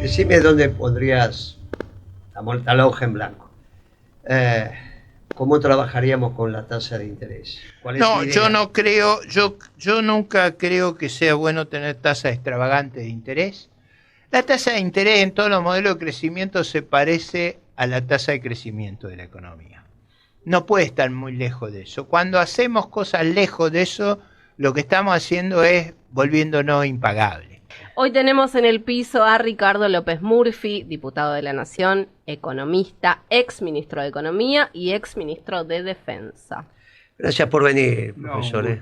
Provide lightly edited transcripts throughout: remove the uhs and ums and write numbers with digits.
Decime dónde pondrías la hoja en blanco. ¿Cómo trabajaríamos con la tasa de interés? ¿Cuál es tu No, idea? yo no creo, yo nunca creo que sea bueno tener tasas extravagantes de interés. La tasa de interés en todos los modelos de crecimiento se parece a la tasa de crecimiento de la economía. No puede estar muy lejos de eso. Cuando hacemos cosas lejos de eso, lo que estamos haciendo es volviéndonos impagables. Hoy tenemos en el piso a Ricardo López Murphy, diputado de la Nación, economista, ex ministro de Economía y ex ministro de Defensa. Gracias por venir, No, profesor. un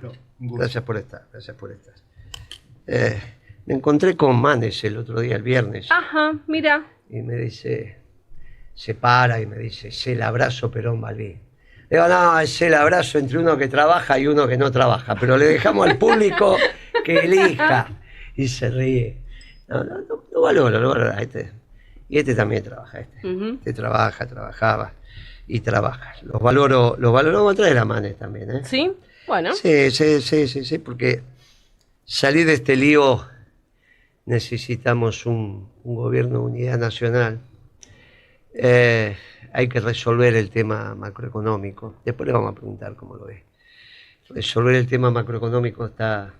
gusto. Gracias por estar, gracias por estar. Me encontré con Manes el otro día, el viernes, Ajá, mira. y me dice, se para y me dice, es el abrazo Perón-Malviz. Le digo, no, es el abrazo entre uno que trabaja y uno que no trabaja, pero le dejamos al público que elija. Y se ríe. No valoro. Y este también trabaja, Este trabajaba y trabaja. Los valoro a través de la Manes también, ¿eh? ¿Sí? Bueno. Sí, porque salir de este lío necesitamos un gobierno de unidad nacional. Hay que resolver el tema macroeconómico. Después le vamos a preguntar cómo lo ve. Resolver el tema macroeconómico está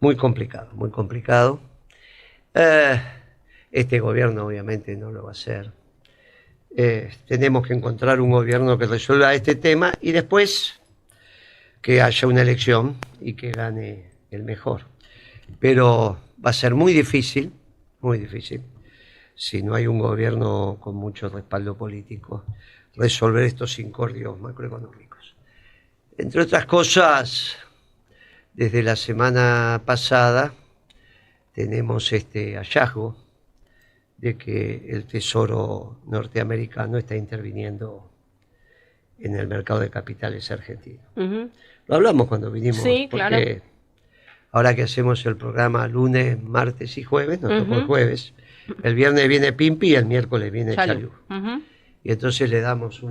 muy complicado, muy complicado. Este gobierno obviamente no lo va a hacer. Tenemos que encontrar un gobierno que resuelva este tema y después que haya una elección y que gane el mejor. Pero va a ser muy difícil, si no hay un gobierno con mucho respaldo político, resolver estos incordios macroeconómicos. Entre otras cosas, desde la semana pasada tenemos este hallazgo de que el Tesoro norteamericano está interviniendo en el mercado de capitales argentino. Lo hablamos cuando vinimos, Sí, porque claro. ahora que hacemos el programa lunes, martes y jueves, nos tocó el jueves, el viernes viene Pimpi y el miércoles viene Chalú. Y entonces le damos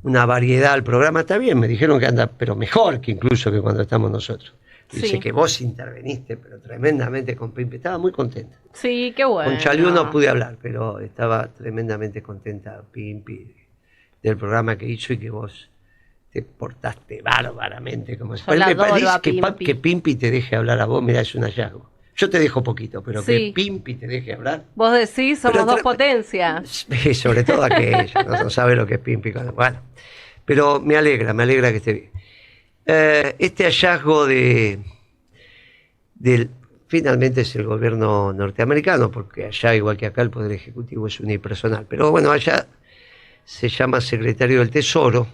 una variedad al programa. Está bien, me dijeron que anda, pero mejor que incluso que cuando estamos nosotros. Dice Sí. que vos interveniste, pero tremendamente con Pimpi. Estaba muy contenta. Sí, qué bueno. Con Chalú no pude hablar, pero estaba tremendamente contenta Pimpi del programa que hizo y que vos te portaste bárbaramente. Como Yo la me adoro parece a que, Pimpi. que Pimpi te deje hablar a vos, mirá, es un hallazgo. Yo te dejo poquito, pero Sí. que Pimpi te deje hablar. Vos decís, somos Pero dos potencias. Sobre todo aquello, no sabe lo que es Pimpi. Bueno, pero me alegra que esté bien. Este hallazgo finalmente es el gobierno norteamericano, porque allá, igual que acá, el Poder Ejecutivo es unipersonal. Pero bueno, allá se llama secretario del Tesoro.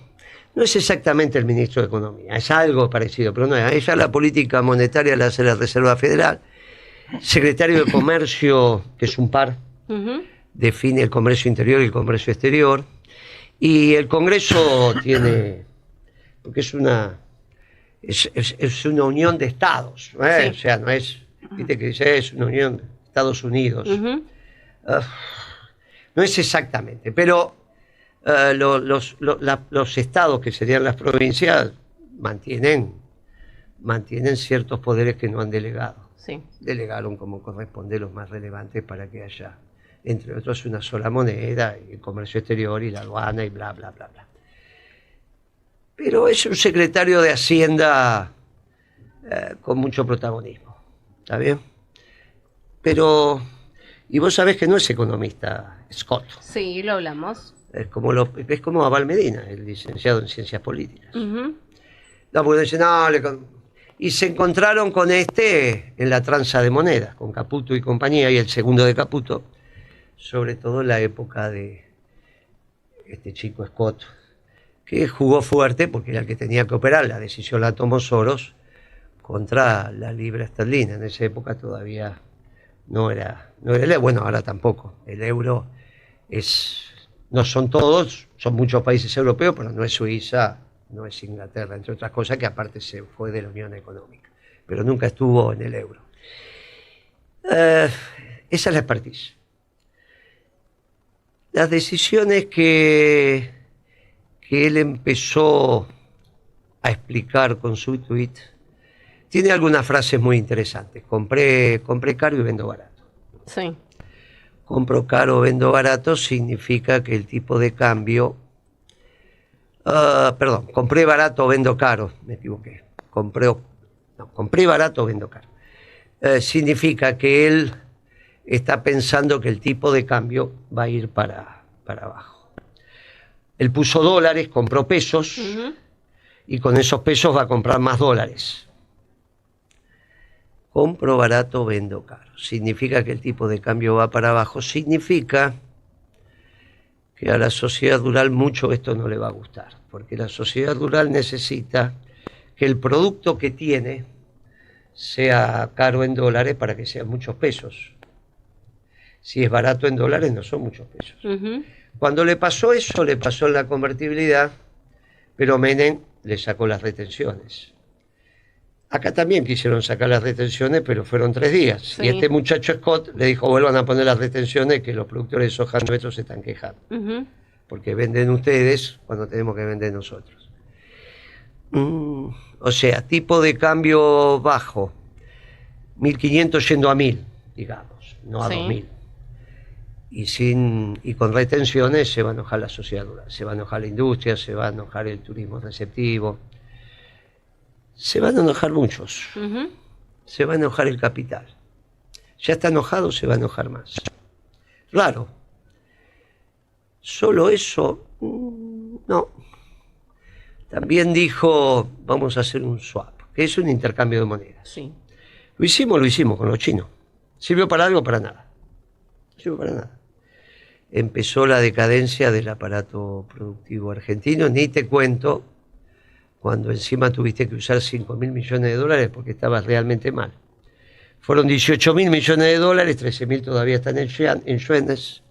No es exactamente el ministro de Economía, es algo parecido, pero no es. Allá la política monetaria la hace la Reserva Federal. Secretario de Comercio, que es un par, define el comercio interior y el comercio exterior. Y el Congreso tiene, porque es una unión de estados, ¿no? Sí. O sea, no es, viste que dice, es una unión de Estados Unidos. No es exactamente, pero los estados, que serían las provincias, mantienen ciertos poderes que no han delegado. Sí. Delegaron como corresponde los más relevantes para que haya, entre otros, una sola moneda, y el comercio exterior y la aduana y bla, bla, bla, bla. Pero es un secretario de Hacienda con mucho protagonismo, ¿está bien? Pero, y vos sabés que no es economista, Scott. Sí, lo hablamos. Es como Abal Medina, el licenciado en Ciencias Políticas. No, porque dicen, no, y se encontraron con en la tranza de monedas, con Caputo y compañía, y el segundo de Caputo, sobre todo en la época de este chico Scott, que jugó fuerte porque era el que tenía que operar. La decisión la tomó Soros contra la libra esterlina. En esa época todavía no era el euro. Bueno, ahora tampoco. El euro no son todos, son muchos países europeos, pero no es Suiza, no es Inglaterra, entre otras cosas, que aparte se fue de la Unión Económica, pero nunca estuvo en el euro. Esa es la expertise. Las decisiones que él empezó a explicar con su tweet, tiene algunas frases muy interesantes. Compré caro y vendo barato. Sí. compro caro, vendo barato, significa que el tipo de cambio... compré barato, vendo caro, me equivoqué. Compré barato, vendo caro. Significa que él está pensando que el tipo de cambio va a ir para abajo. Él puso dólares, compró pesos, y con esos pesos va a comprar más dólares. Compro barato, vendo caro. Significa que el tipo de cambio va para abajo. Significa que a la sociedad rural mucho esto no le va a gustar, porque la sociedad rural necesita que el producto que tiene sea caro en dólares para que sean muchos pesos. Si es barato en dólares no son muchos pesos. Cuando le pasó eso, le pasó en la convertibilidad, pero Menem le sacó las retenciones. Acá también quisieron sacar las retenciones, pero fueron 3 días. Sí. Y este muchacho Scott le dijo, vuelvan a poner las retenciones, que los productores de soja nuestros se están quejando. Porque venden ustedes cuando tenemos que vender nosotros. O sea, tipo de cambio bajo. 1.500 yendo a 1.000, digamos, no a 2.000. Y con retenciones se va a enojar la sociedad rural, se va a enojar la industria, se va a enojar el turismo receptivo. Se van a enojar muchos. Se va a enojar el capital. Ya está enojado, se va a enojar más. Claro. Solo eso, no. También dijo, vamos a hacer un swap, que es un intercambio de monedas. Sí. Lo hicimos con los chinos. ¿Sirvió para algo? Para nada. No sirvió para nada. Empezó la decadencia del aparato productivo argentino, ni te cuento cuando encima tuviste que usar 5.000 millones de dólares porque estabas realmente mal. Fueron 18.000 millones de dólares, 13.000 todavía están en yuanes,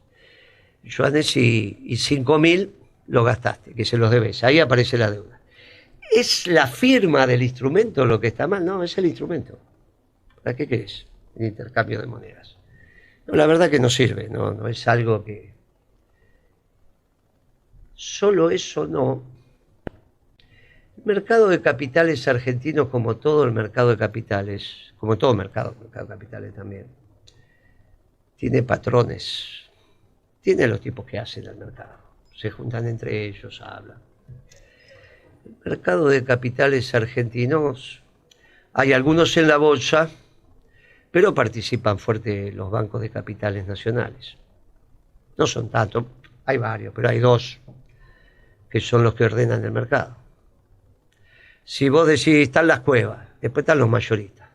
y 5.000 lo gastaste, que se los debes. Ahí aparece la deuda. ¿Es la firma del instrumento lo que está mal? No, es el instrumento. ¿Para qué querés? El intercambio de monedas. No, la verdad que no sirve, no es algo que... Solo eso no... El mercado de capitales argentino, como todo el mercado de capitales, como todo el mercado de capitales también, tiene patrones, tiene los tipos que hacen el mercado, se juntan entre ellos, hablan. El mercado de capitales argentinos, hay algunos en la bolsa, pero participan fuerte los bancos de capitales nacionales. No son tantos, hay varios, pero hay 2 que son los que ordenan el mercado. Si vos decís, están las cuevas, después están los mayoristas.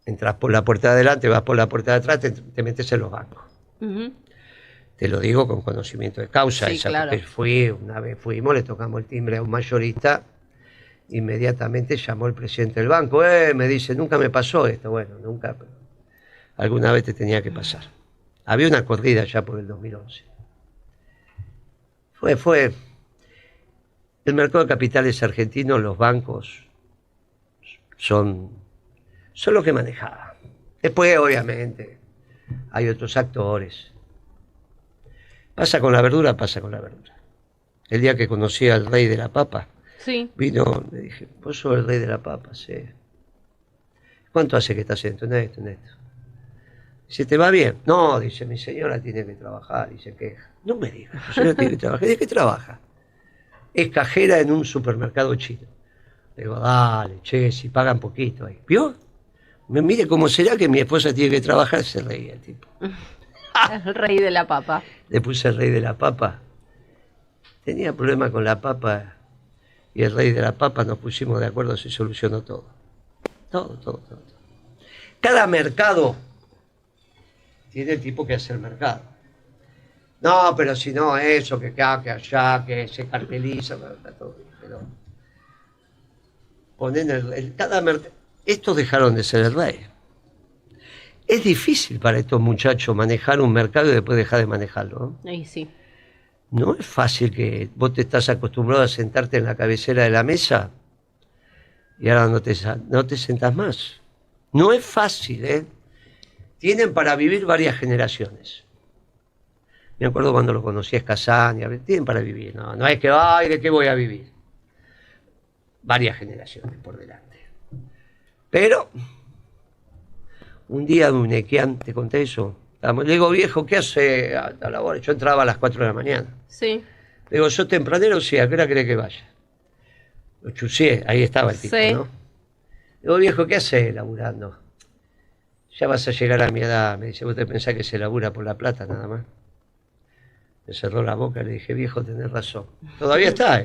Entras por la puerta de adelante, vas por la puerta de atrás, te metes en los bancos. Te lo digo con conocimiento de causa. Sí, claro. Una vez fuimos, le tocamos el timbre a un mayorista, inmediatamente llamó el presidente del banco, me dice, nunca me pasó esto. Bueno, nunca, pero alguna vez te tenía que pasar. Había una corrida ya por el 2011. Fue... El mercado de capitales argentinos, los bancos son los que manejaban. Después, obviamente, hay otros actores. Pasa con la verdura. El día que conocí al rey de la papa, sí. Vino, me dije, vos sos el rey de la papa, sí. ¿Cuánto hace que estás en esto? Dice, ¿te va bien? No, dice, mi señora tiene que trabajar, y se queja. No me digas, mi señora tiene que trabajar. ¿De qué trabaja? Es cajera en un supermercado chino. Le digo, dale, che, si pagan poquito ahí. ¿Vio? Mire cómo será que mi esposa tiene que trabajar, se reía el tipo. El rey de la papa. Le puse el rey de la papa. Tenía problema con la papa y el rey de la papa, nos pusimos de acuerdo, se solucionó todo. Todo. Cada mercado tiene el tipo que hace el mercado. No, pero si no, eso, que acá, que allá, que se carteliza, todo. Pero ponen cada mercado. Estos dejaron de ser el rey. Es difícil para estos muchachos manejar un mercado y después dejar de manejarlo, ¿no? Ahí sí. No es fácil que vos te estás acostumbrado a sentarte en la cabecera de la mesa y ahora no te sentás más. No es fácil, ¿eh? Tienen para vivir varias generaciones. Me acuerdo cuando lo conocí a Escasani, tienen para vivir, no es que, ay, ¿de qué voy a vivir? Varias generaciones por delante. Pero, un día Dunequian, te conté eso, Le digo, viejo, ¿qué hace a la hora? Yo entraba a las 4 de la mañana. Sí. Le digo, ¿sos tempranero? Sí, ¿a qué hora querés que vaya? Lo chucié, ahí estaba el tipo, Sí. ¿no? Le digo, viejo, ¿qué hace laburando? Ya vas a llegar a mi edad. Me dice, ¿vos te pensás que se labura por la plata nada más? Me cerró la boca, le dije, viejo, tenés razón. Todavía está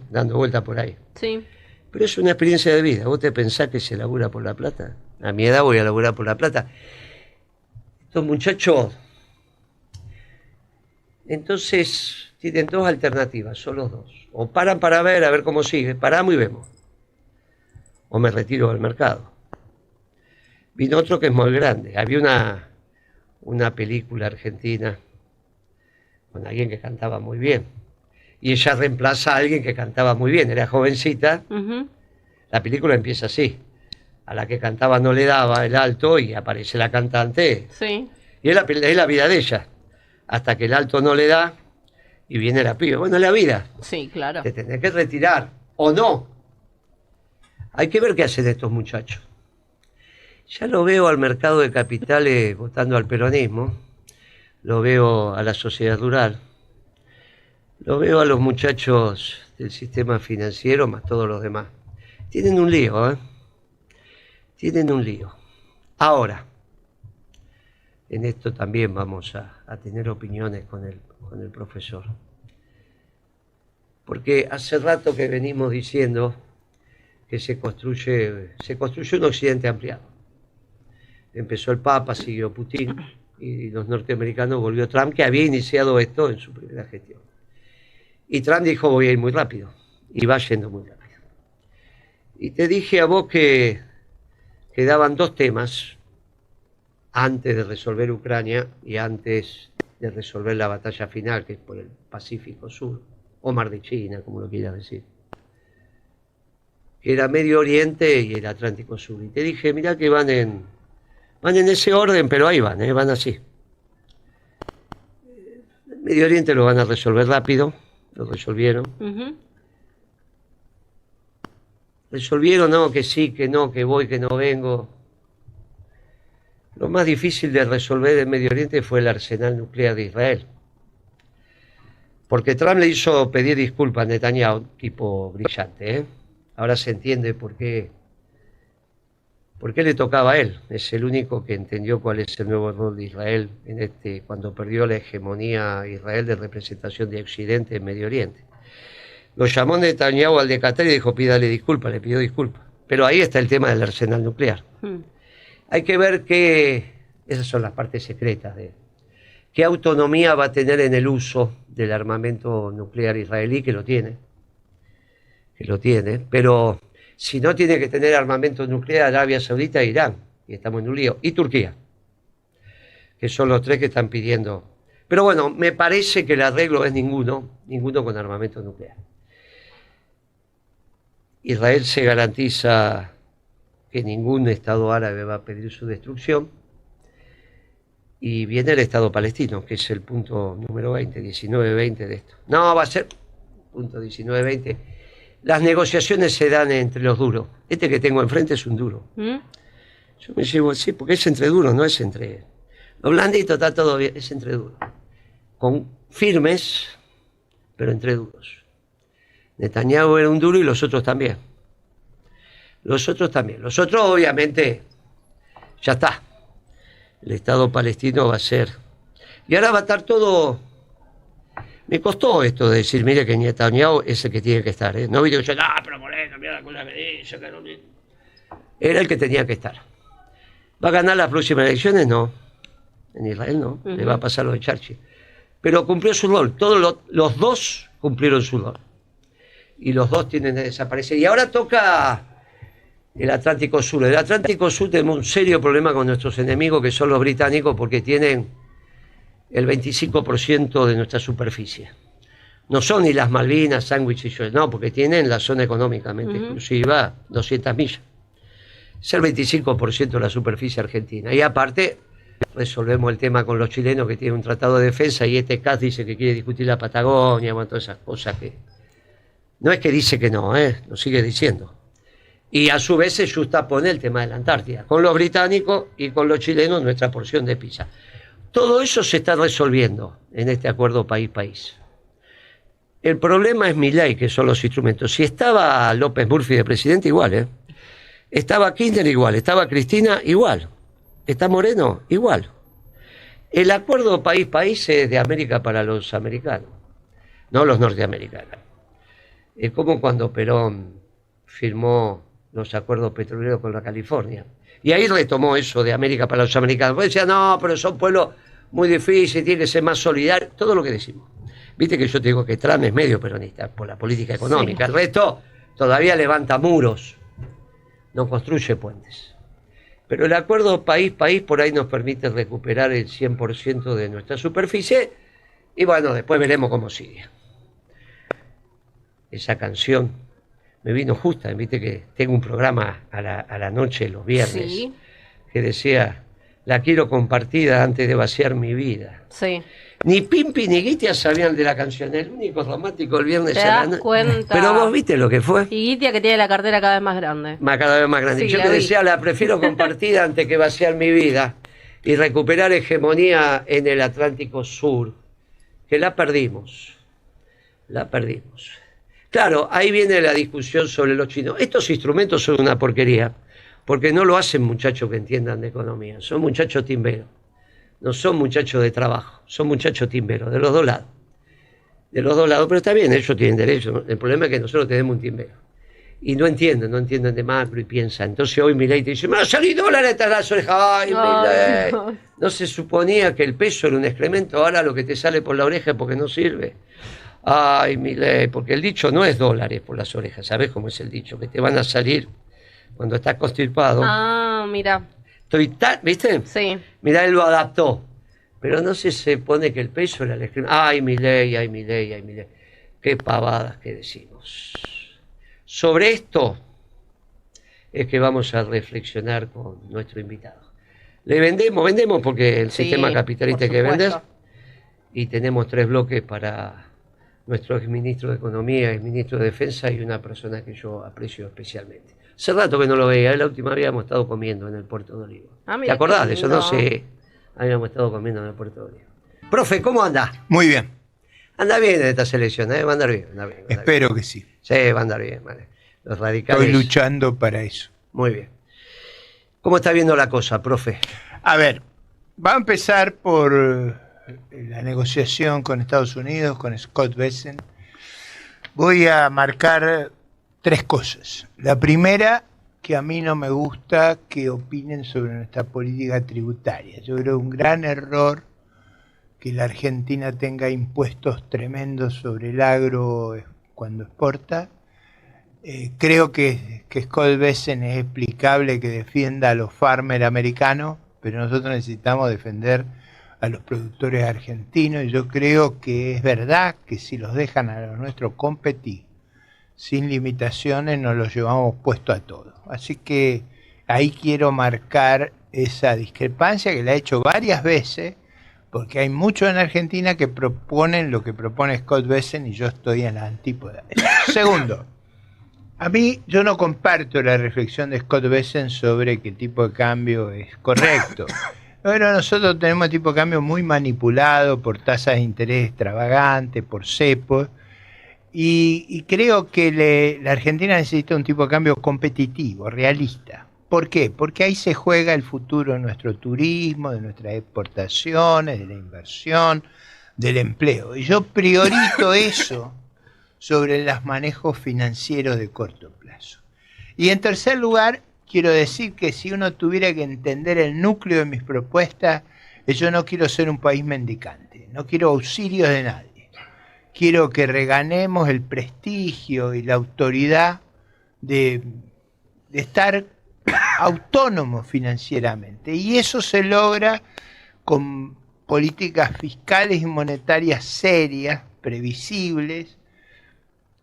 dando vuelta por ahí. Sí. Pero es una experiencia de vida. ¿Vos te pensás que se labura por la plata? A mi edad voy a laburar por la plata. Estos muchachos, entonces, tienen dos alternativas, solo dos. O paran para ver, a ver cómo sigue. Paramos y vemos. O me retiro del mercado. Vino otro que es muy grande. Había una película argentina con alguien que cantaba muy bien. Y ella reemplaza a alguien que cantaba muy bien. Era jovencita. Ujú. La película empieza así. A la que cantaba no le daba el alto y aparece la cantante. Sí. Y es la vida de ella. Hasta que el alto no le da y viene la piba. Bueno, es la vida. Sí, claro. Te tenés que retirar. O no. Hay que ver qué hacen estos muchachos. Ya lo veo al mercado de capitales votando al peronismo. Lo veo a la sociedad rural. Lo veo a los muchachos del sistema financiero más todos los demás. Tienen un lío, ¿eh? Tienen un lío. Ahora, en esto también vamos a tener opiniones con el profesor. Porque hace rato que venimos diciendo que se construye un occidente ampliado. Empezó el Papa, siguió Putin, y los norteamericanos volvió Trump, que había iniciado esto en su primera gestión. Y Trump dijo, voy a ir muy rápido, y va yendo muy rápido. Y te dije a vos que quedaban dos temas antes de resolver Ucrania y antes de resolver la batalla final, que es por el Pacífico Sur, o Mar de China, como lo quieras decir, que era Medio Oriente y el Atlántico Sur. Y te dije, mirá que van en ese orden, pero ahí van así. El Medio Oriente lo van a resolver rápido, lo resolvieron. Ujú. Resolvieron, no, que sí, que no, que voy, que no vengo. Lo más difícil de resolver en Medio Oriente fue el arsenal nuclear de Israel. Porque Trump le hizo pedir disculpas a Netanyahu, tipo brillante, ¿eh? Ahora se entiende por qué le tocaba a él. Es el único que entendió cuál es el nuevo rol de Israel cuando perdió la hegemonía Israel de representación de Occidente en Medio Oriente. Lo llamó Netanyahu al de Qatar y dijo, pídale disculpas, le pidió disculpas. Pero ahí está el tema del arsenal nuclear. Hay que ver esas son las partes secretas qué autonomía va a tener en el uso del armamento nuclear israelí, que lo tiene, pero si no tiene que tener armamento nuclear Arabia Saudita e Irán, y estamos en un lío, y Turquía, que son los tres que están pidiendo. Pero bueno, me parece que el arreglo es ninguno con armamento nuclear. Israel se garantiza que ningún Estado árabe va a pedir su destrucción, y viene el Estado palestino, que es el punto número 20, 19-20 de esto. No, va a ser punto 19-20. Las negociaciones se dan entre los duros. Este que tengo enfrente es un duro. Yo me llevo, sí, porque es entre duros, no es entre... Lo blandito está todo bien, es entre duros. Con firmes, pero entre duros. Netanyahu era un duro y los otros también. Los otros, obviamente, ya está. El Estado palestino va a ser... Y ahora va a estar todo... Me costó esto de decir, mire que Netanyahu es el que tiene que estar. No viste que yo, pero Moreno, mira la cosa que dice, que no... Era el que tenía que estar. ¿Va a ganar las próximas elecciones? No. En Israel no. Le va a pasar lo de Churchill. Pero cumplió su rol. Todos los dos cumplieron su rol. Y los dos tienen que desaparecer. Y ahora toca el Atlántico Sur. El Atlántico Sur tenemos un serio problema con nuestros enemigos, que son los británicos, porque tienen el 25% de nuestra superficie. No son ni las Malvinas, Sandwich y yo, no, porque tienen la zona económicamente exclusiva, 200 millas. Es el 25% de la superficie argentina. Y aparte, resolvemos el tema con los chilenos, que tienen un tratado de defensa, y CAS dice que quiere discutir la Patagonia, bueno, todas esas cosas que... No es que dice que no, lo sigue diciendo. Y a su vez se justapone el tema de la Antártida, con los británicos y con los chilenos nuestra porción de pizza. Todo eso se está resolviendo en este acuerdo país-país. El problema es Milei, que son los instrumentos. Si estaba López Murphy de presidente, igual, ¿eh? Estaba Kirchner, igual. Estaba Cristina, igual. Está Moreno, igual. El acuerdo país-país es de América para los americanos, no los norteamericanos. Es como cuando Perón firmó los acuerdos petroleros con la California. Y ahí retomó eso de América para los americanos. Porque decía, no, pero son pueblos muy difíciles, tiene que ser más solidario. Todo lo que decimos. Viste que yo te digo que Trump es medio peronista por la política económica. Sí. El resto todavía levanta muros, no construye puentes. Pero el acuerdo país-país por ahí nos permite recuperar el 100% de nuestra superficie. Y bueno, después veremos cómo sigue. Esa canción me vino justa, viste que tengo un programa a la noche los viernes, sí, que decía, la quiero compartida antes de vaciar mi vida. Sí. Ni Pimpi ni Guitia sabían de la canción, el único romántico el viernes ¿Te das cuenta? Pero vos viste lo que fue. Y Guitia que tiene la cartera cada vez más grande. Cada vez más grande. Sí, yo te decía, la prefiero compartida antes que vaciar mi vida y recuperar hegemonía en el Atlántico Sur, que la perdimos. La perdimos. Claro, ahí viene la discusión sobre los chinos. Estos instrumentos son una porquería, porque no lo hacen muchachos que entiendan de economía, son muchachos timberos. No son muchachos de trabajo, son muchachos timberos, de los dos lados. De los dos lados, pero está bien, ellos tienen derecho, ¿no? El problema es que nosotros tenemos un timbero. Y no entienden de macro y piensan. Entonces hoy Milei te dice, me van a salir dólares hasta las orejas. ¡Ay, Milei! No se suponía que el peso era un excremento, ahora lo que te sale por la oreja es porque no sirve. Ay, Milei, porque el dicho no es dólares por las orejas, ¿sabes cómo es el dicho? Que te van a salir cuando estás constipado. Ah, mira. ¿Viste? Sí. Mirá, él lo adaptó. Pero no se pone que el peso era el excremento. Ay, Milei, ay, Milei, ay, Milei. Qué pavadas que decimos. Sobre esto es que vamos a reflexionar con nuestro invitado. Le vendemos porque el sistema capitalista hay que vender. Y tenemos 3 bloques para nuestro exministro de Economía, exministro de Defensa y una persona que yo aprecio especialmente. Hace rato que no lo veía, la última vez habíamos estado comiendo en el Puerto de Olivo. ¿Te acordás de eso? No sé. Habíamos estado comiendo en el Puerto de Olivo. Profe, ¿cómo anda? Muy bien. Anda bien en esta selección, ¿eh? Va a andar bien. Espero que sí. Sí, va a andar bien, vale. Los radicales. Estoy luchando para eso. Muy bien. ¿Cómo está viendo la cosa, profe? A ver, va a empezar por la negociación con Estados Unidos, con Scott Bessent. Voy a marcar 3 cosas. La primera, que a mí no me gusta que opinen sobre nuestra política tributaria. Yo creo un gran error que la Argentina tenga impuestos tremendos sobre el agro cuando exporta. Creo que Scott Bessent es explicable que defienda a los farmers americanos, pero nosotros necesitamos defender a los productores argentinos, y yo creo que es verdad que si los dejan a los nuestros competir sin limitaciones, nos los llevamos puesto a todos. Así que ahí quiero marcar esa discrepancia que la he hecho varias veces, porque hay muchos en Argentina que proponen lo que propone Scott Bessent y yo estoy en la antípoda. Segundo, a mí yo no comparto la reflexión de Scott Bessent sobre qué tipo de cambio es correcto. Bueno, nosotros tenemos tipo de cambio muy manipulado por tasas de interés extravagantes, por cepos, y creo que la Argentina necesita un tipo de cambio competitivo, realista. ¿Por qué? Porque ahí se juega el futuro de nuestro turismo, de nuestras exportaciones, de la inversión, del empleo. Y yo priorizo eso sobre los manejos financieros de corto plazo. Y en tercer lugar, quiero decir que si uno tuviera que entender el núcleo de mis propuestas, yo no quiero ser un país mendicante, no quiero auxilios de nadie. Quiero que reganemos el prestigio y la autoridad de estar autónomos financieramente. Y eso se logra con políticas fiscales y monetarias serias, previsibles.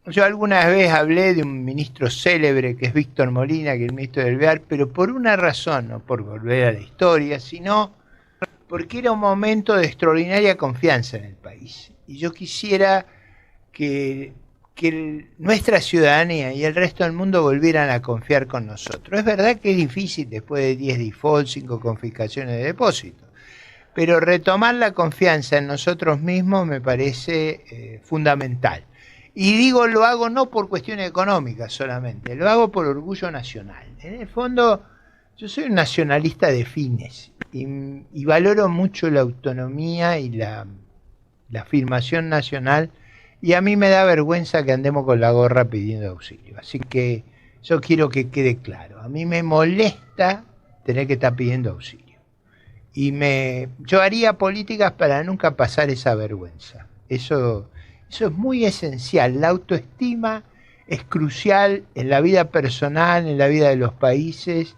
Yo alguna vez hablé de un ministro célebre que es Víctor Molina, que es el ministro del BEAR, pero por una razón, no por volver a la historia, sino porque era un momento de extraordinaria confianza en el país. Y yo quisiera que nuestra ciudadanía y el resto del mundo volvieran a confiar con nosotros. Es verdad que es difícil después de 10 defaults, 5 confiscaciones de depósitos, pero retomar la confianza en nosotros mismos me parece fundamental. Y digo, lo hago no por cuestiones económicas solamente, lo hago por orgullo nacional. En el fondo, yo soy un nacionalista de fines y valoro mucho la autonomía y la afirmación nacional, y a mí me da vergüenza que andemos con la gorra pidiendo auxilio. Así que yo quiero que quede claro, a mí me molesta tener que estar pidiendo auxilio. Y yo haría políticas para nunca pasar esa vergüenza. Eso es muy esencial. La autoestima es crucial en la vida personal, en la vida de los países.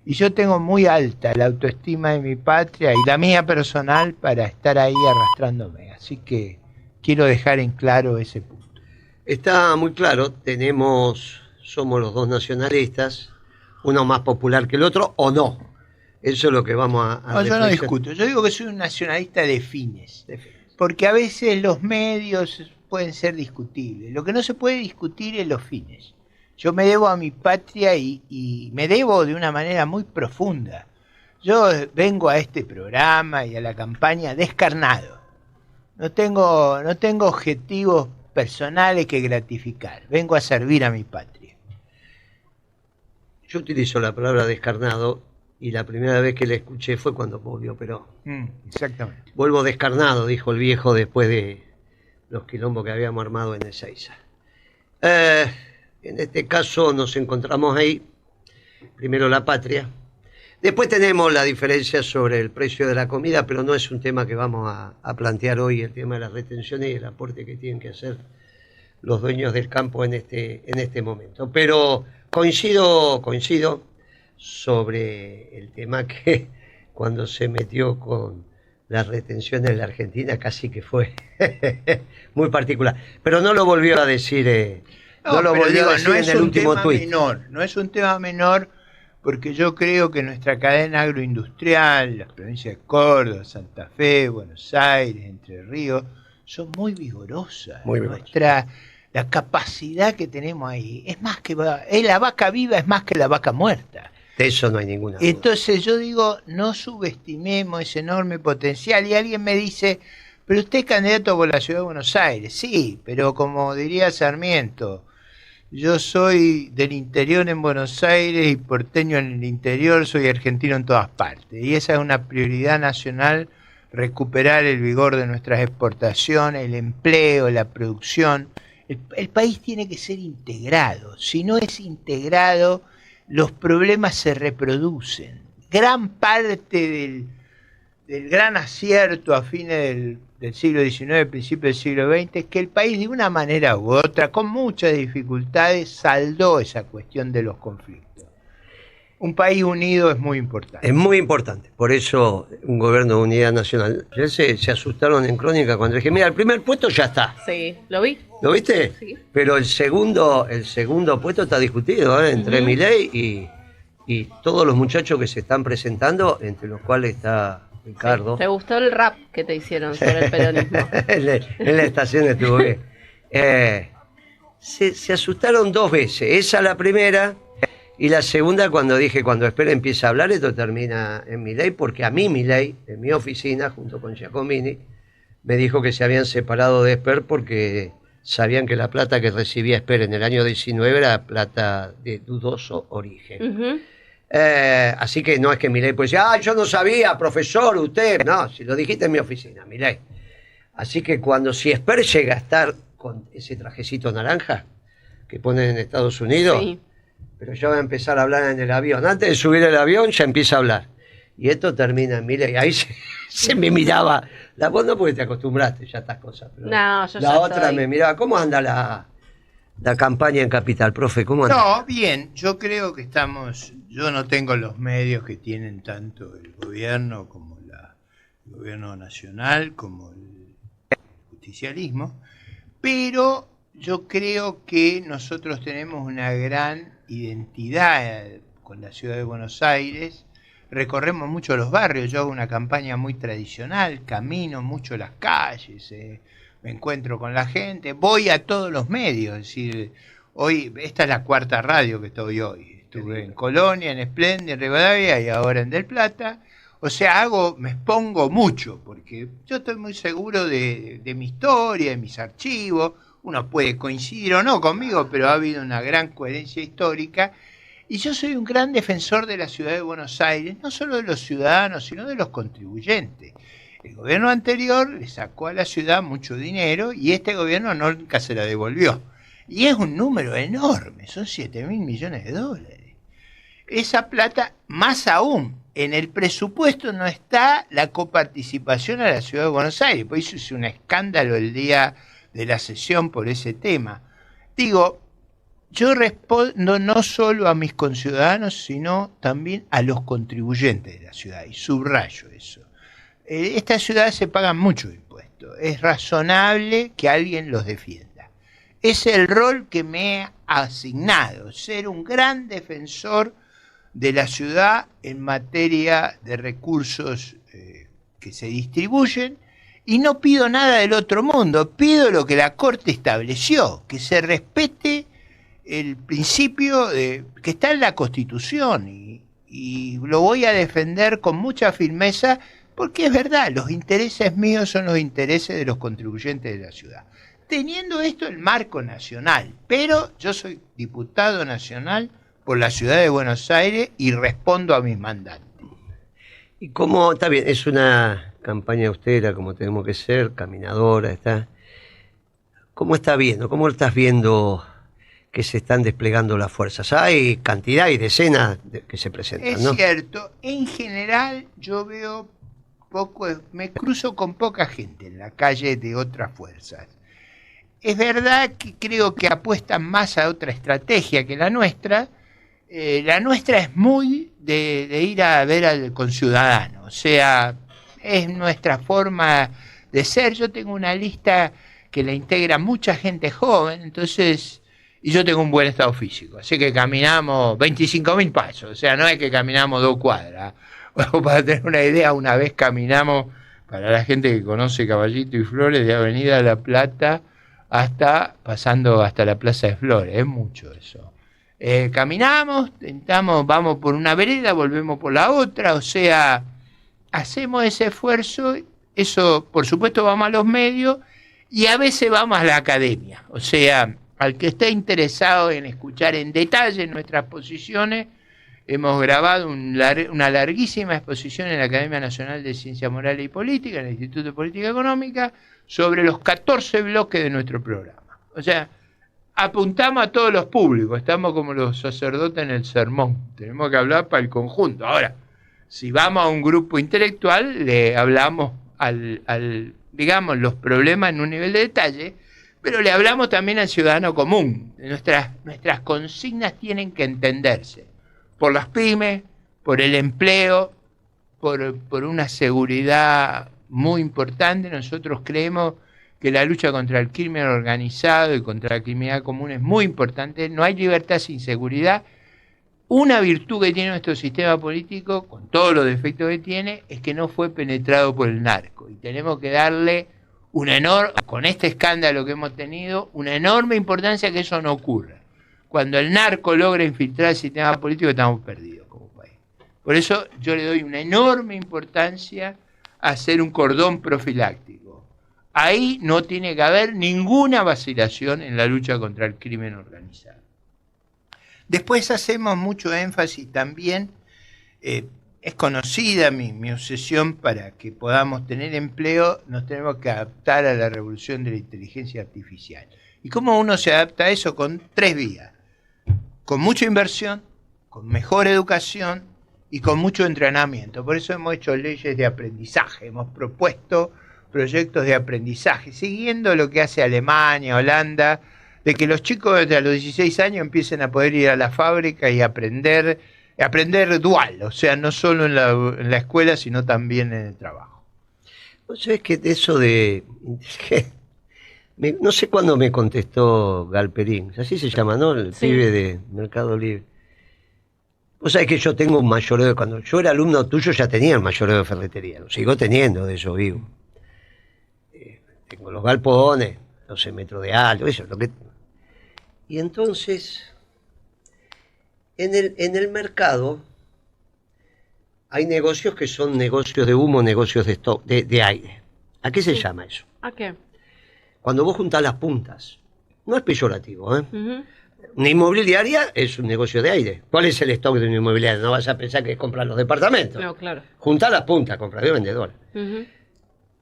Y yo tengo muy alta la autoestima de mi patria y la mía personal para estar ahí arrastrándome. Así que quiero dejar en claro ese punto. Está muy claro, somos los dos nacionalistas, uno más popular que el otro, o no. Eso es lo que vamos a no, yo no discuto, yo digo que soy un nacionalista de fines, porque a veces los medios pueden ser discutibles. Lo que no se puede discutir es los fines. Yo me debo a mi patria y me debo de una manera muy profunda. Yo vengo a este programa y a la campaña descarnado. No tengo objetivos personales que gratificar. Vengo a servir a mi patria. Yo utilizo la palabra descarnado y la primera vez que la escuché fue cuando volvió Perón. Exactamente. Vuelvo descarnado, dijo el viejo después de los quilombos que habíamos armado en Ezeiza. En este caso nos encontramos ahí, primero la patria, después tenemos la diferencia sobre el precio de la comida, pero no es un tema que vamos a plantear hoy, el tema de las retenciones y el aporte que tienen que hacer los dueños del campo en este momento. Pero coincido sobre el tema que cuando se metió con las retenciones en la Argentina casi que fue muy particular, pero no lo volvió a decir. No lo volvió a decir en el último tuit. No es un tema menor, porque yo creo que nuestra cadena agroindustrial, las provincias de Córdoba, Santa Fe, Buenos Aires, Entre Ríos, son muy vigorosas. La capacidad que tenemos ahí es más que la vaca viva es más que la vaca muerta. De eso no hay ninguna duda. Entonces yo digo, no subestimemos ese enorme potencial. Y alguien me dice, pero usted es candidato por la ciudad de Buenos Aires. Sí, pero como diría Sarmiento, yo soy del interior en Buenos Aires y porteño en el interior, soy argentino en todas partes. Y esa es una prioridad nacional, recuperar el vigor de nuestras exportaciones, el empleo, la producción. El país tiene que ser integrado. Si no es integrado, los problemas se reproducen. Gran parte del gran acierto a fines del siglo XIX, principio del siglo XX, es que el país de una manera u otra, con muchas dificultades, saldó esa cuestión de los conflictos. Un país unido es muy importante. Es muy importante, por eso un gobierno de unidad nacional. Se asustaron en Crónica cuando dije, mira, el primer puesto ya está. Sí, lo vi. ¿Lo viste? Sí. Pero el segundo puesto está discutido, entre Milei y todos los muchachos que se están presentando, entre los cuales está Ricardo. ¿Te gustó el rap que te hicieron sobre el peronismo? en la estación estuvo bien. Se asustaron dos veces. Esa la primera y la segunda cuando dije, cuando Esper empieza a hablar, esto termina en Milei, porque a mí Milei, en mi oficina, junto con Giacomini, me dijo que se habían separado de Esper porque sabían que la plata que recibía Esper en el año 19 era plata de dudoso origen. Así que no es que Milei pues decir, yo no sabía, profesor, usted. No, si lo dijiste en mi oficina, Milei. Así que si Esper llega a estar con ese trajecito naranja que ponen en Estados Unidos, sí, pero ya va a empezar a hablar en el avión. Antes de subir el avión ya empieza a hablar. Y esto termina en Milei. Ahí se me miraba. Vos no porque te acostumbraste ya a estas cosas. Pero no, yo la otra me miraba. ¿Cómo anda la campaña en Capital, profe? ¿Cómo anda? No, bien. Yo creo que yo no tengo los medios que tienen tanto el gobierno como el gobierno nacional, como el justicialismo, pero yo creo que nosotros tenemos una gran identidad con la ciudad de Buenos Aires. Recorremos mucho los barrios, yo hago una campaña muy tradicional, camino mucho las calles, me encuentro con la gente, voy a todos los medios, es decir, hoy, esta es la cuarta radio que estoy hoy, estuve en Colonia, en Esplendid, en Rivadavia y ahora en Del Plata. O sea, me expongo mucho, porque yo estoy muy seguro de mi historia, de mis archivos. Uno puede coincidir o no conmigo, pero ha habido una gran coherencia histórica. Y yo soy un gran defensor de la ciudad de Buenos Aires, no solo de los ciudadanos, sino de los contribuyentes. El gobierno anterior le sacó a la ciudad mucho dinero y este gobierno nunca se la devolvió. Y es un número enorme, son 7.000 millones de dólares. Esa plata, más aún, en el presupuesto no está la coparticipación a la ciudad de Buenos Aires, por eso hizo un escándalo el día de la sesión por ese tema. Digo, yo respondo no solo a mis conciudadanos, sino también a los contribuyentes de la ciudad, y subrayo eso. Esta ciudad se pagan muchos impuestos, es razonable que alguien los defienda. Es el rol que me he asignado, ser un gran defensor de la ciudad en materia de recursos que se distribuyen, y no pido nada del otro mundo, pido lo que la Corte estableció, que se respete el principio que está en la Constitución, y lo voy a defender con mucha firmeza, porque es verdad, los intereses míos son los intereses de los contribuyentes de la ciudad. Teniendo esto el marco nacional, pero yo soy diputado nacional por la ciudad de Buenos Aires y respondo a mis mandantes. Y como, está bien, es una campaña austera, como tenemos que ser, caminadora, ¿cómo está viendo? ¿Cómo estás viendo que se están desplegando las fuerzas? Hay cantidad y decenas que se presentan, ¿no? Es cierto, en general yo veo me cruzo con poca gente en la calle de otras fuerzas. Es verdad que creo que apuestan más a otra estrategia que la nuestra. La nuestra es muy de ir a ver al conciudadano, o sea, es nuestra forma de ser. Yo tengo una lista que la integra mucha gente joven, entonces, y yo tengo un buen estado físico, así que caminamos 25.000 pasos, o sea, no es que caminamos 2 cuadras. Bueno, para tener una idea, una vez caminamos, para la gente que conoce Caballito y Flores, de Avenida La Plata pasando hasta la Plaza de Flores, es mucho eso. Caminamos, vamos por una vereda, volvemos por la otra, o sea, hacemos ese esfuerzo. Eso, por supuesto, vamos a los medios y a veces vamos a la academia, o sea, al que esté interesado en escuchar en detalle nuestras posiciones. Hemos grabado una larguísima exposición en la Academia Nacional de Ciencias Morales y Política, en el Instituto de Política Económica, sobre los 14 bloques de nuestro programa. O sea, apuntamos a todos los públicos, estamos como los sacerdotes en el sermón, tenemos que hablar para el conjunto. Ahora, si vamos a un grupo intelectual, le hablamos digamos, los problemas en un nivel de detalle, pero le hablamos también al ciudadano común. Nuestras consignas tienen que entenderse por las pymes, por el empleo, por una seguridad muy importante. Nosotros creemos que la lucha contra el crimen organizado y contra la criminalidad común es muy importante. No hay libertad sin seguridad. Una virtud que tiene nuestro sistema político, con todos los defectos que tiene, es que no fue penetrado por el narco. Y tenemos que darle con este escándalo que hemos tenido, una enorme importancia que eso no ocurra. Cuando el narco logra infiltrar el sistema político, estamos perdidos como país. Por eso yo le doy una enorme importancia a hacer un cordón profiláctico. Ahí no tiene que haber ninguna vacilación en la lucha contra el crimen organizado. Después hacemos mucho énfasis también, es conocida mi obsesión para que podamos tener empleo, nos tenemos que adaptar a la revolución de la inteligencia artificial. ¿Y cómo uno se adapta a eso? Con 3 vías. Con mucha inversión, con mejor educación y con mucho entrenamiento. Por eso hemos hecho leyes de aprendizaje, hemos propuesto proyectos de aprendizaje, siguiendo lo que hace Alemania, Holanda, de que los chicos desde los 16 años empiecen a poder ir a la fábrica y aprender dual, o sea, no solo en la escuela, sino también en el trabajo. ¿Vos sabés que eso no sé cuándo me contestó Galperín, así se llama, ¿no? El pibe de Mercado Libre. Vos sabés que yo tengo un mayoreo, cuando yo era alumno tuyo ya tenía el mayoreo de ferretería, lo sigo teniendo, de eso vivo. Tengo los galpones, 12 metros de alto, eso es lo que... Y entonces, en el mercado, hay negocios que son negocios de humo, negocios de stock, de aire. ¿A qué se llama eso? ¿A qué? Cuando vos juntás las puntas, no es peyorativo, ¿eh? Una inmobiliaria es un negocio de aire. ¿Cuál es el stock de una inmobiliaria? No vas a pensar que compran los departamentos. No, claro. Juntá las puntas, comprador y vendedor.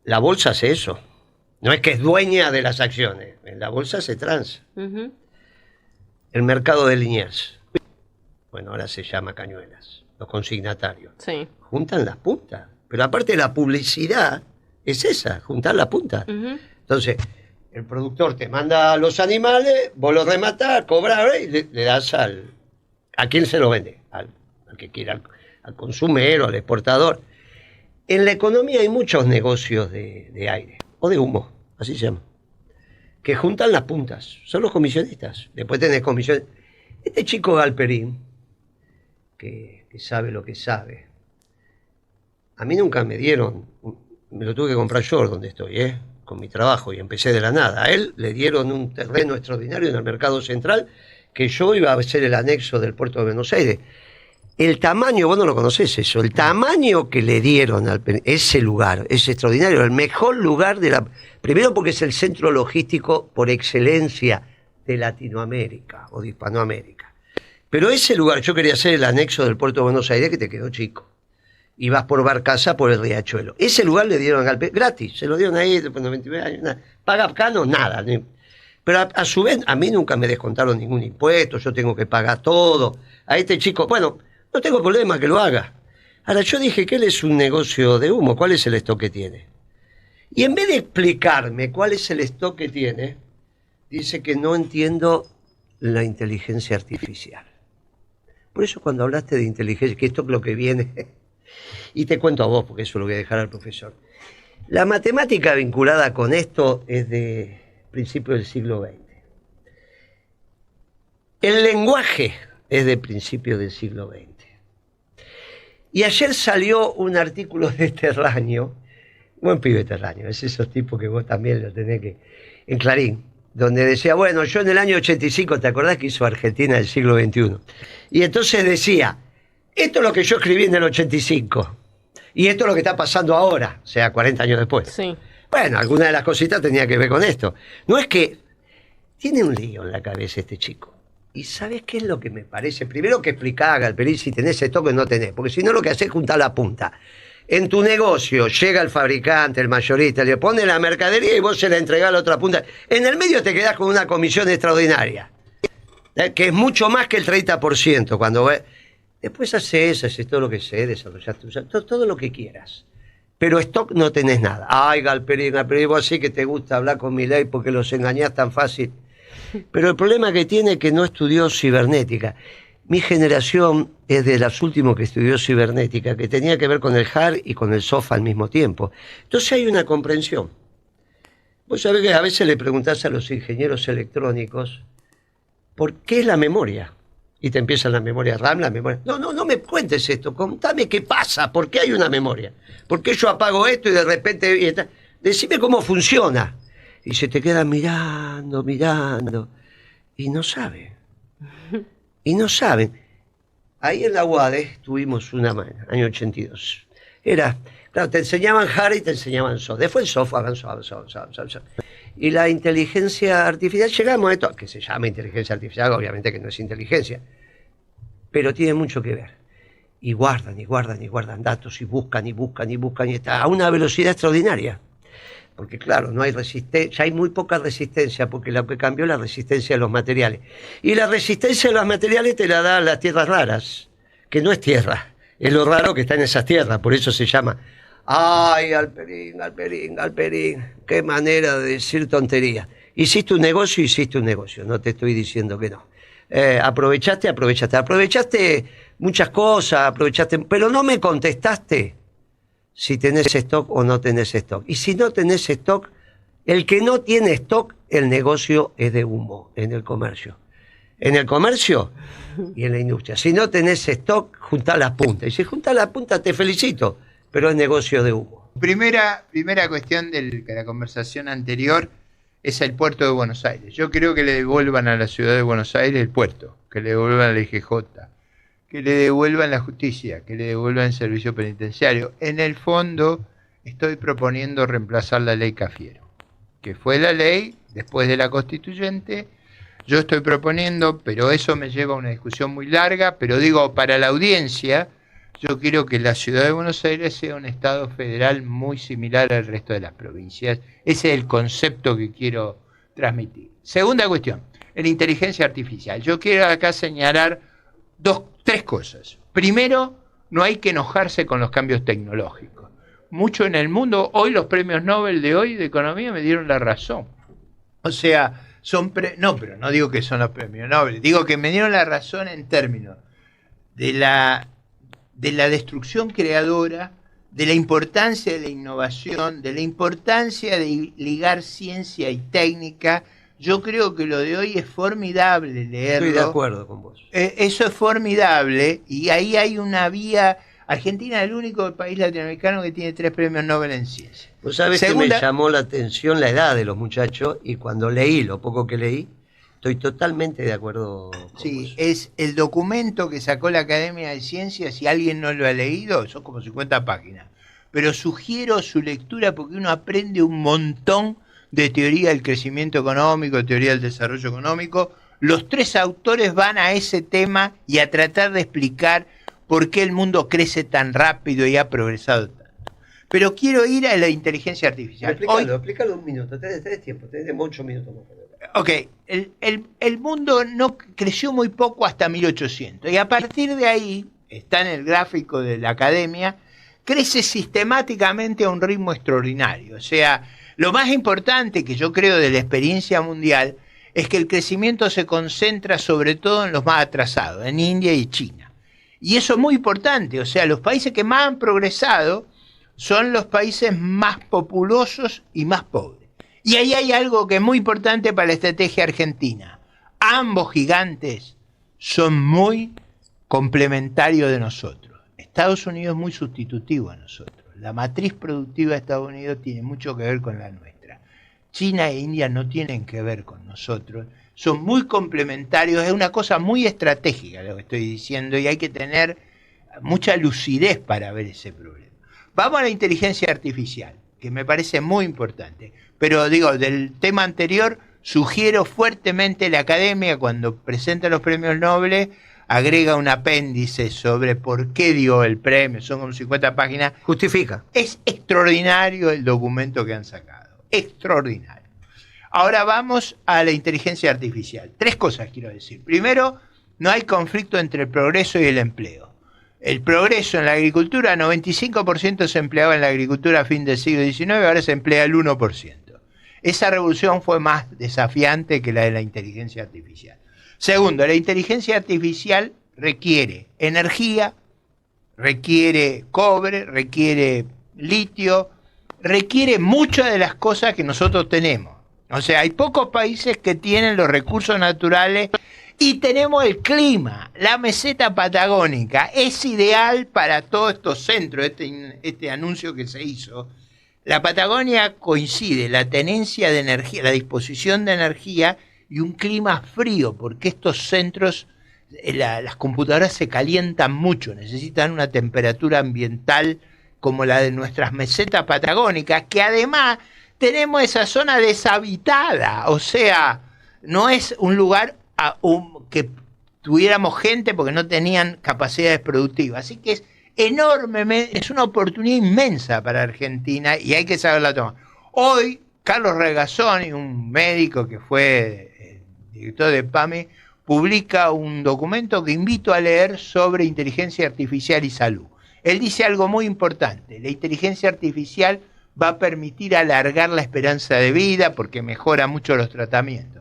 La bolsa hace eso. No es que es dueña de las acciones. En la bolsa se transa. El mercado de Liniers. Bueno, ahora se llama Cañuelas. Los consignatarios. Sí. Juntan las puntas. Pero aparte la publicidad es esa, juntar las puntas. Entonces, el productor te manda a los animales, vos los rematás, cobrás y le das ¿a quién se lo vende? Al que quiera, al consumero, al exportador. En la economía hay muchos negocios de aire, o de humo, así se llama, que juntan las puntas, son los comisionistas. Después tenés comisiones. Este chico Galperín, que sabe lo que sabe, a mí nunca me dieron, me lo tuve que comprar yo donde estoy, con mi trabajo, y empecé de la nada. A él le dieron un terreno extraordinario en el mercado central, que yo iba a ser el anexo del puerto de Buenos Aires. El tamaño, vos no lo conocés eso, el tamaño que le dieron ese lugar es extraordinario, el mejor lugar primero porque es el centro logístico por excelencia de Latinoamérica o de Hispanoamérica. Pero ese lugar, yo quería ser el anexo del puerto de Buenos Aires, que te quedó chico. Y vas por Barcaza por el Riachuelo. Ese lugar le dieron al gratis, se lo dieron ahí después de 29 años, nada. Paga acá no, nada. Pero a su vez, a mí nunca me descontaron ningún impuesto, yo tengo que pagar todo. A este chico, bueno, no tengo problema que lo haga. Ahora, yo dije que él es un negocio de humo, ¿cuál es el stock que tiene? Y en vez de explicarme cuál es el stock que tiene, dice que no entiendo la inteligencia artificial. Por eso cuando hablaste de inteligencia, que esto es lo que viene, y te cuento a vos, porque eso lo voy a dejar al profesor. La matemática vinculada con esto es de principios del siglo XX. El lenguaje es de principios del siglo XX. Y ayer salió un artículo de Terraño, buen pibe Terraño, es esos tipos que vos también lo tenés que... en Clarín, donde decía, bueno, yo en el año 85, ¿te acordás que hizo Argentina del siglo XXI? Y entonces decía, esto es lo que yo escribí en el 85, y esto es lo que está pasando ahora, o sea, 40 años después. Sí. Bueno, alguna de las cositas tenía que ver con esto. No es que... tiene un lío en la cabeza este chico. ¿Y sabes qué es lo que me parece? Primero que explicar, Galperín, si tenés esto que no tenés, porque si no lo que haces es juntar la punta. En tu negocio llega el fabricante, el mayorista, le pone la mercadería y vos se la entregás a la otra punta. En el medio te quedás con una comisión extraordinaria, que es mucho más que el 30%. Cuando ves. Después haces todo lo que sé, desarrollaste, todo lo que quieras. Pero stock no tenés nada. Ay, Galperín, vos sí que te gusta hablar con Milei porque los engañás tan fácil. Pero el problema que tiene es que no estudió cibernética. Mi generación es de las últimas que estudió cibernética, que tenía que ver con el hard y con el soft al mismo tiempo. Entonces hay una comprensión. Vos sabés que a veces le preguntás a los ingenieros electrónicos ¿por qué es la memoria? Y te empiezan la memoria RAM, la memoria... No me cuentes esto, contame qué pasa, por qué hay una memoria. ¿Por qué yo apago esto y de repente... decime cómo funciona. Y se te queda mirando, y no sabe. Y no saben. Ahí en la UADE tuvimos una mano, año 82. Claro, te enseñaban hard y te enseñaban soft. Después el soft avanzó. Y la inteligencia artificial, llegamos a esto, que se llama inteligencia artificial, obviamente que no es inteligencia, pero tiene mucho que ver. Y guardan datos, y buscan, y está a una velocidad extraordinaria. Porque claro, no hay resistencia, ya hay muy poca resistencia, porque lo que cambió es la resistencia de los materiales. Y la resistencia de los materiales te la dan las tierras raras, que no es tierra, es lo raro que está en esas tierras, por eso se llama... Ay, Galperín, qué manera de decir tontería. Hiciste un negocio, no te estoy diciendo que no. Aprovechaste muchas cosas, pero no me contestaste si tenés stock o no tenés stock. Y si no tenés stock, el que no tiene stock, el negocio es de humo en el comercio. En el comercio y en la industria. Si no tenés stock, juntá las puntas. Y si juntás las puntas, te felicito, pero es negocio de humo. Primera cuestión de la conversación anterior es el puerto de Buenos Aires. Yo creo que le devuelvan a la ciudad de Buenos Aires el puerto, que le devuelvan al IGJ. que le devuelvan la justicia, que le devuelvan el servicio penitenciario. En el fondo, estoy proponiendo reemplazar la ley Cafiero, que fue la ley después de la constituyente. Yo estoy proponiendo, pero eso me lleva a una discusión muy larga, pero digo, para la audiencia, yo quiero que la ciudad de Buenos Aires sea un estado federal muy similar al resto de las provincias. Ese es el concepto que quiero transmitir. Segunda cuestión, la inteligencia artificial. Yo quiero acá señalar tres cosas. Primero, no hay que enojarse con los cambios tecnológicos. Mucho en el mundo, hoy los premios Nobel de hoy de economía me dieron la razón. O sea, pero no digo que son los premios Nobel, digo que me dieron la razón en términos de la destrucción creadora, de la importancia de la innovación, de la importancia de ligar ciencia y técnica. Yo creo que lo de hoy es formidable leerlo. Estoy de acuerdo con vos. Eso es formidable, y ahí hay una vía. Argentina es el único país latinoamericano que tiene 3 premios Nobel en ciencia. Vos sabés que me llamó la atención la edad de los muchachos, y cuando leí lo poco que leí, estoy totalmente de acuerdo con vos. Es el documento que sacó la Academia de Ciencias. Si alguien no lo ha leído, son como 50 páginas. Pero sugiero su lectura porque uno aprende un montón de teoría del crecimiento económico, teoría del desarrollo económico. Los 3 autores van a ese tema y a tratar de explicar por qué el mundo crece tan rápido y ha progresado tanto. Pero quiero ir a la inteligencia artificial. Explícalo un minuto, tenés tiempo, tenés 8 minutos más. Ok, el mundo no creció muy poco hasta 1800, y a partir de ahí, está en el gráfico de la Academia, crece sistemáticamente a un ritmo extraordinario. O sea, lo más importante que yo creo de la experiencia mundial es que el crecimiento se concentra sobre todo en los más atrasados, en India y China. Y eso es muy importante, o sea, los países que más han progresado son los países más populosos y más pobres. Y ahí hay algo que es muy importante para la estrategia argentina. Ambos gigantes son muy complementarios de nosotros. Estados Unidos es muy sustitutivo a nosotros. La matriz productiva de Estados Unidos tiene mucho que ver con la nuestra. China e India no tienen que ver con nosotros. Son muy complementarios, es una cosa muy estratégica lo que estoy diciendo, y hay que tener mucha lucidez para ver ese problema. Vamos a la inteligencia artificial, que me parece muy importante. Pero digo, del tema anterior, sugiero fuertemente la Academia, cuando presenta los premios Nobel, agrega un apéndice sobre por qué dio el premio, son como 50 páginas. Justifica. Es extraordinario el documento que han sacado, extraordinario. Ahora vamos a la inteligencia artificial. 3 cosas quiero decir. Primero, no hay conflicto entre el progreso y el empleo. El progreso en la agricultura, 95% se empleaba en la agricultura a fin del siglo XIX, ahora se emplea el 1%. Esa revolución fue más desafiante que la de la inteligencia artificial. Segundo, la inteligencia artificial requiere energía, requiere cobre, requiere litio, requiere muchas de las cosas que nosotros tenemos. O sea, hay pocos países que tienen los recursos naturales, y tenemos el clima. La meseta patagónica es ideal para todos estos centros, este anuncio que se hizo. La Patagonia coincide la tenencia de energía, la disposición de energía y un clima frío, porque estos centros, las computadoras se calientan mucho, necesitan una temperatura ambiental como la de nuestras mesetas patagónicas, que además tenemos esa zona deshabitada, o sea, no es un lugar que tuviéramos gente porque no tenían capacidades productivas. Así que es enormemente, es una oportunidad inmensa para Argentina y hay que saberla tomar. Hoy, Carlos Regazzoni, un médico que fue director de PAMI, publica un documento que invito a leer sobre inteligencia artificial y salud. Él dice algo muy importante: la inteligencia artificial va a permitir alargar la esperanza de vida porque mejora mucho los tratamientos.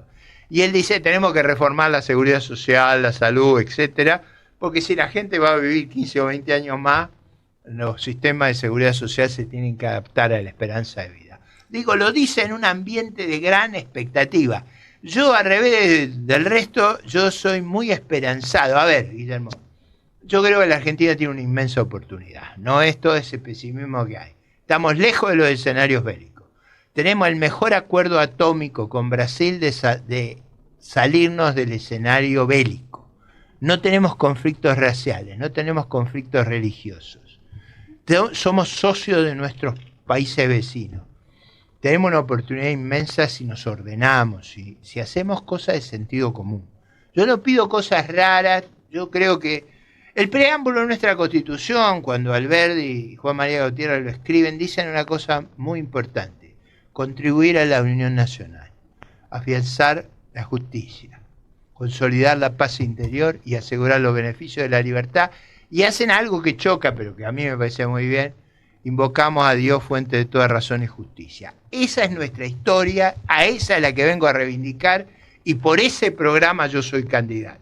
Y él dice, tenemos que reformar la seguridad social, la salud, etcétera, porque si la gente va a vivir 15 o 20 años más, los sistemas de seguridad social se tienen que adaptar a la esperanza de vida. Digo, lo dice en un ambiente de gran expectativa. Yo, al revés del resto, yo soy muy esperanzado. A ver, Guillermo, yo creo que la Argentina tiene una inmensa oportunidad. No es todo ese pesimismo que hay. Estamos lejos de los escenarios bélicos. Tenemos el mejor acuerdo atómico con Brasil de salirnos del escenario bélico. no tenemos conflictos raciales, no tenemos conflictos religiosos. Somos socios de nuestros países vecinos. Tenemos una oportunidad inmensa si nos ordenamos, si hacemos cosas de sentido común. Yo no pido cosas raras, yo creo que el preámbulo de nuestra Constitución, cuando Alberdi y Juan María Gutiérrez lo escriben, dicen una cosa muy importante: contribuir a la unión nacional, afianzar la justicia, consolidar la paz interior y asegurar los beneficios de la libertad. Y hacen algo que choca, pero que a mí me parece muy bien: invocamos a Dios, fuente de toda razón y justicia. Esa es nuestra historia, a esa es la que vengo a reivindicar, y por ese programa yo soy candidato.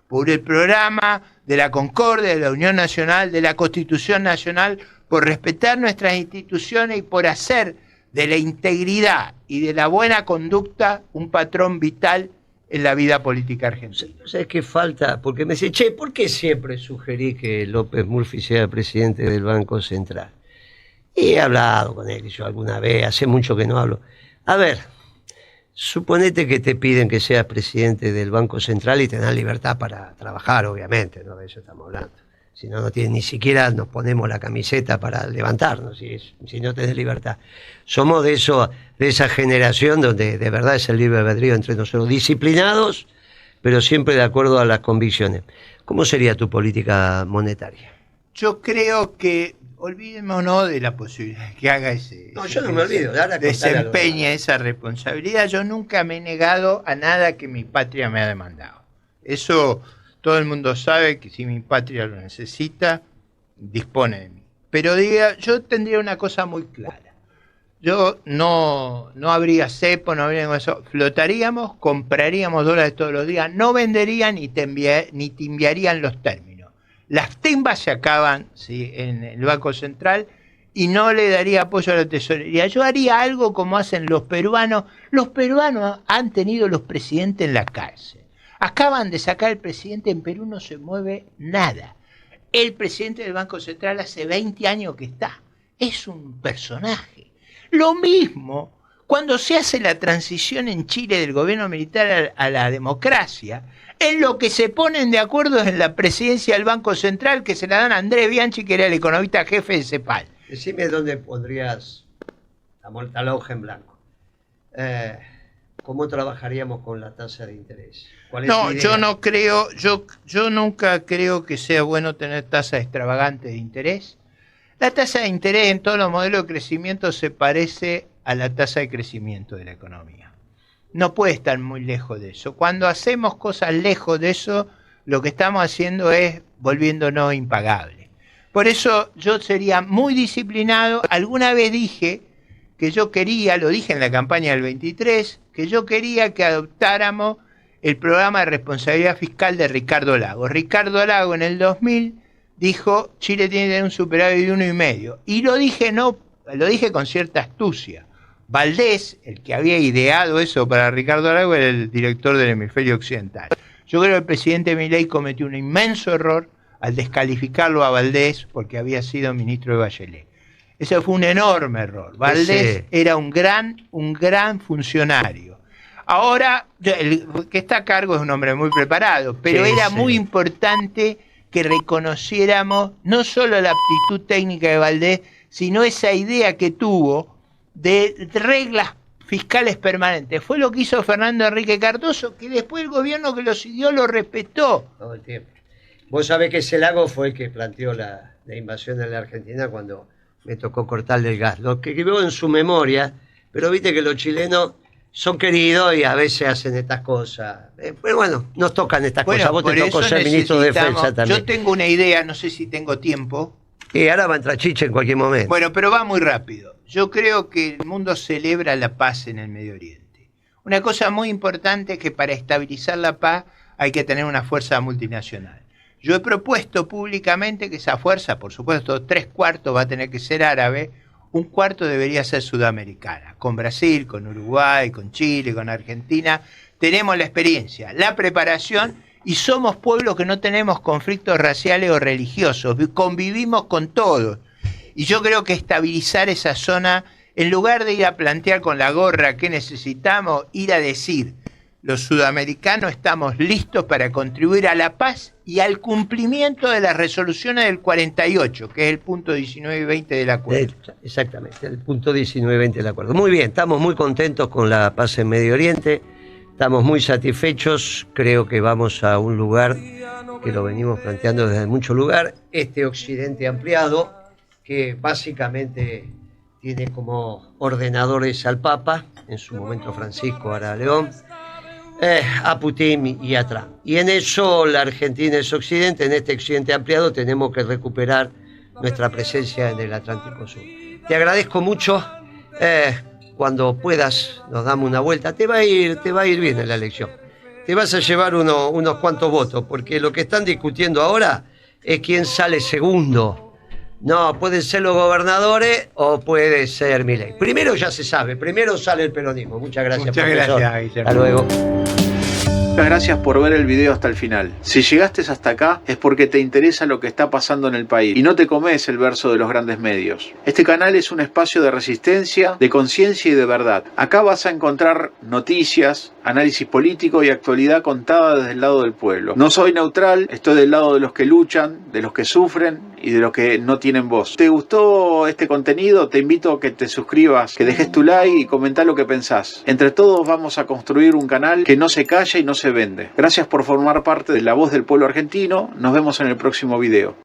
Por el programa de la concordia, de la unión nacional, de la Constitución nacional, por respetar nuestras instituciones y por hacer de la integridad y de la buena conducta un patrón vital en la vida política argentina. ¿Sabes qué falta? Porque me dice, che, ¿por qué siempre sugerí que López Murphy sea presidente del Banco Central? Y he hablado con él, yo alguna vez, hace mucho que no hablo. A ver, suponete que te piden que seas presidente del Banco Central y te dan libertad para trabajar, obviamente, ¿no? De eso estamos hablando. Si no, ni siquiera nos ponemos la camiseta para levantarnos, si no tenés libertad. Somos de esa generación donde de verdad es el libre albedrío entre nosotros, disciplinados, pero siempre de acuerdo a las convicciones. ¿Cómo sería tu política monetaria? Yo creo que, olvidémonos de la posibilidad de que haga yo no me olvido, desempeñe esa responsabilidad. Yo nunca me he negado a nada que mi patria me ha demandado. Eso todo el mundo sabe, que si mi patria lo necesita, dispone de mí. Pero yo tendría una cosa muy clara. Yo no habría cepo, no habría eso. Flotaríamos, compraríamos dólares todos los días, no venderían ni timbiarían los términos. Las timbas se acaban, ¿sí?, en el Banco Central, y no le daría apoyo a la tesorería. Yo haría algo como hacen los peruanos. Los peruanos han tenido los presidentes en la cárcel. Acaban de sacar al presidente, en Perú no se mueve nada. El presidente del Banco Central hace 20 años que está. Es un personaje. Lo mismo cuando se hace la transición en Chile del gobierno militar a la democracia. En lo que se ponen de acuerdo es en la presidencia del Banco Central, que se la dan a Andrés Bianchi, que era el economista jefe de CEPAL. Decime dónde pondrías la hoja en blanco. ¿Cómo trabajaríamos con la tasa de interés? No, yo no creo, yo nunca creo que sea bueno tener tasas extravagantes de interés. La tasa de interés en todos los modelos de crecimiento se parece a la tasa de crecimiento de la economía. No puede estar muy lejos de eso. Cuando hacemos cosas lejos de eso, lo que estamos haciendo es volviéndonos impagables. Por eso yo sería muy disciplinado. Alguna vez dije que yo quería, lo dije en la campaña del 23, que yo quería que adoptáramos el programa de responsabilidad fiscal de Ricardo Lagos. Ricardo Lagos en el 2000 dijo, Chile tiene que tener un superávit de 1,5. Y lo dije con cierta astucia. Valdés, el que había ideado eso para Ricardo Lagos, era el director del hemisferio occidental. Yo creo que el presidente Milei cometió un inmenso error al descalificarlo a Valdés porque había sido ministro de Bachelet. Ese fue un enorme error. Valdés era un gran funcionario. Ahora, el que está a cargo es un hombre muy preparado, pero era muy importante que reconociéramos no solo la aptitud técnica de Valdés, sino esa idea que tuvo de reglas fiscales permanentes. Fue lo que hizo Fernando Enrique Cardoso, que después el gobierno que lo siguió lo respetó. Todo el tiempo. Vos sabés que ese Lago fue el que planteó la invasión en la Argentina cuando me tocó cortarle el gas. Lo que quedó en su memoria, pero viste que los chilenos son queridos y a veces hacen estas cosas. Pero bueno, nos tocan estas cosas. Vos te tocó ser ministro de Defensa también. Yo tengo una idea, no sé si tengo tiempo. Y ahora va a entrar Chiche en cualquier momento. Bueno, pero va muy rápido. Yo creo que el mundo celebra la paz en el Medio Oriente. Una cosa muy importante es que para estabilizar la paz hay que tener una fuerza multinacional. Yo he propuesto públicamente que esa fuerza, por supuesto, 3/4 va a tener que ser árabe, 1/4 debería ser sudamericana. Con Brasil, con Uruguay, con Chile, con Argentina, tenemos la experiencia, la preparación y somos pueblos que no tenemos conflictos raciales o religiosos, convivimos con todos. Y yo creo que estabilizar esa zona, en lugar de ir a plantear con la gorra qué necesitamos, ir a decir, los sudamericanos estamos listos para contribuir a la paz y al cumplimiento de las resoluciones del 48, que es el punto 19 y 20 del acuerdo. Exactamente, el punto 19 y 20 del acuerdo. Muy bien, estamos muy contentos con la paz en Medio Oriente, estamos muy satisfechos, creo que vamos a un lugar que lo venimos planteando desde mucho lugar, este Occidente ampliado, que básicamente tiene como ordenadores al Papa, en su momento Francisco, ahora León, a Putin y a Trump. Y en eso la Argentina es Occidente, en este Occidente ampliado tenemos que recuperar nuestra presencia en el Atlántico Sur. Te agradezco mucho, cuando puedas nos damos una vuelta, te va a ir bien en la elección. Te vas a llevar unos cuantos votos, porque lo que están discutiendo ahora es quién sale segundo. No, pueden ser los gobernadores o puede ser Milei. Primero ya se sabe, primero sale el peronismo. Muchas gracias, Muchas profesor. gracias, Guillermo. Hasta luego. Muchas gracias por ver el video hasta el final. Si llegaste hasta acá es porque te interesa lo que está pasando en el país y no te comes el verso de los grandes medios. Este canal es un espacio de resistencia, de conciencia y de verdad. Acá vas a encontrar noticias, análisis político y actualidad contada desde el lado del pueblo. No soy neutral, estoy del lado de los que luchan, de los que sufren y de los que no tienen voz. ¿Te gustó este contenido? Te invito a que te suscribas, que dejes tu like y comentá lo que pensás. Entre todos vamos a construir un canal que no se calla y no se vende. Gracias por formar parte de La Voz del Pueblo Argentino. Nos vemos en el próximo video.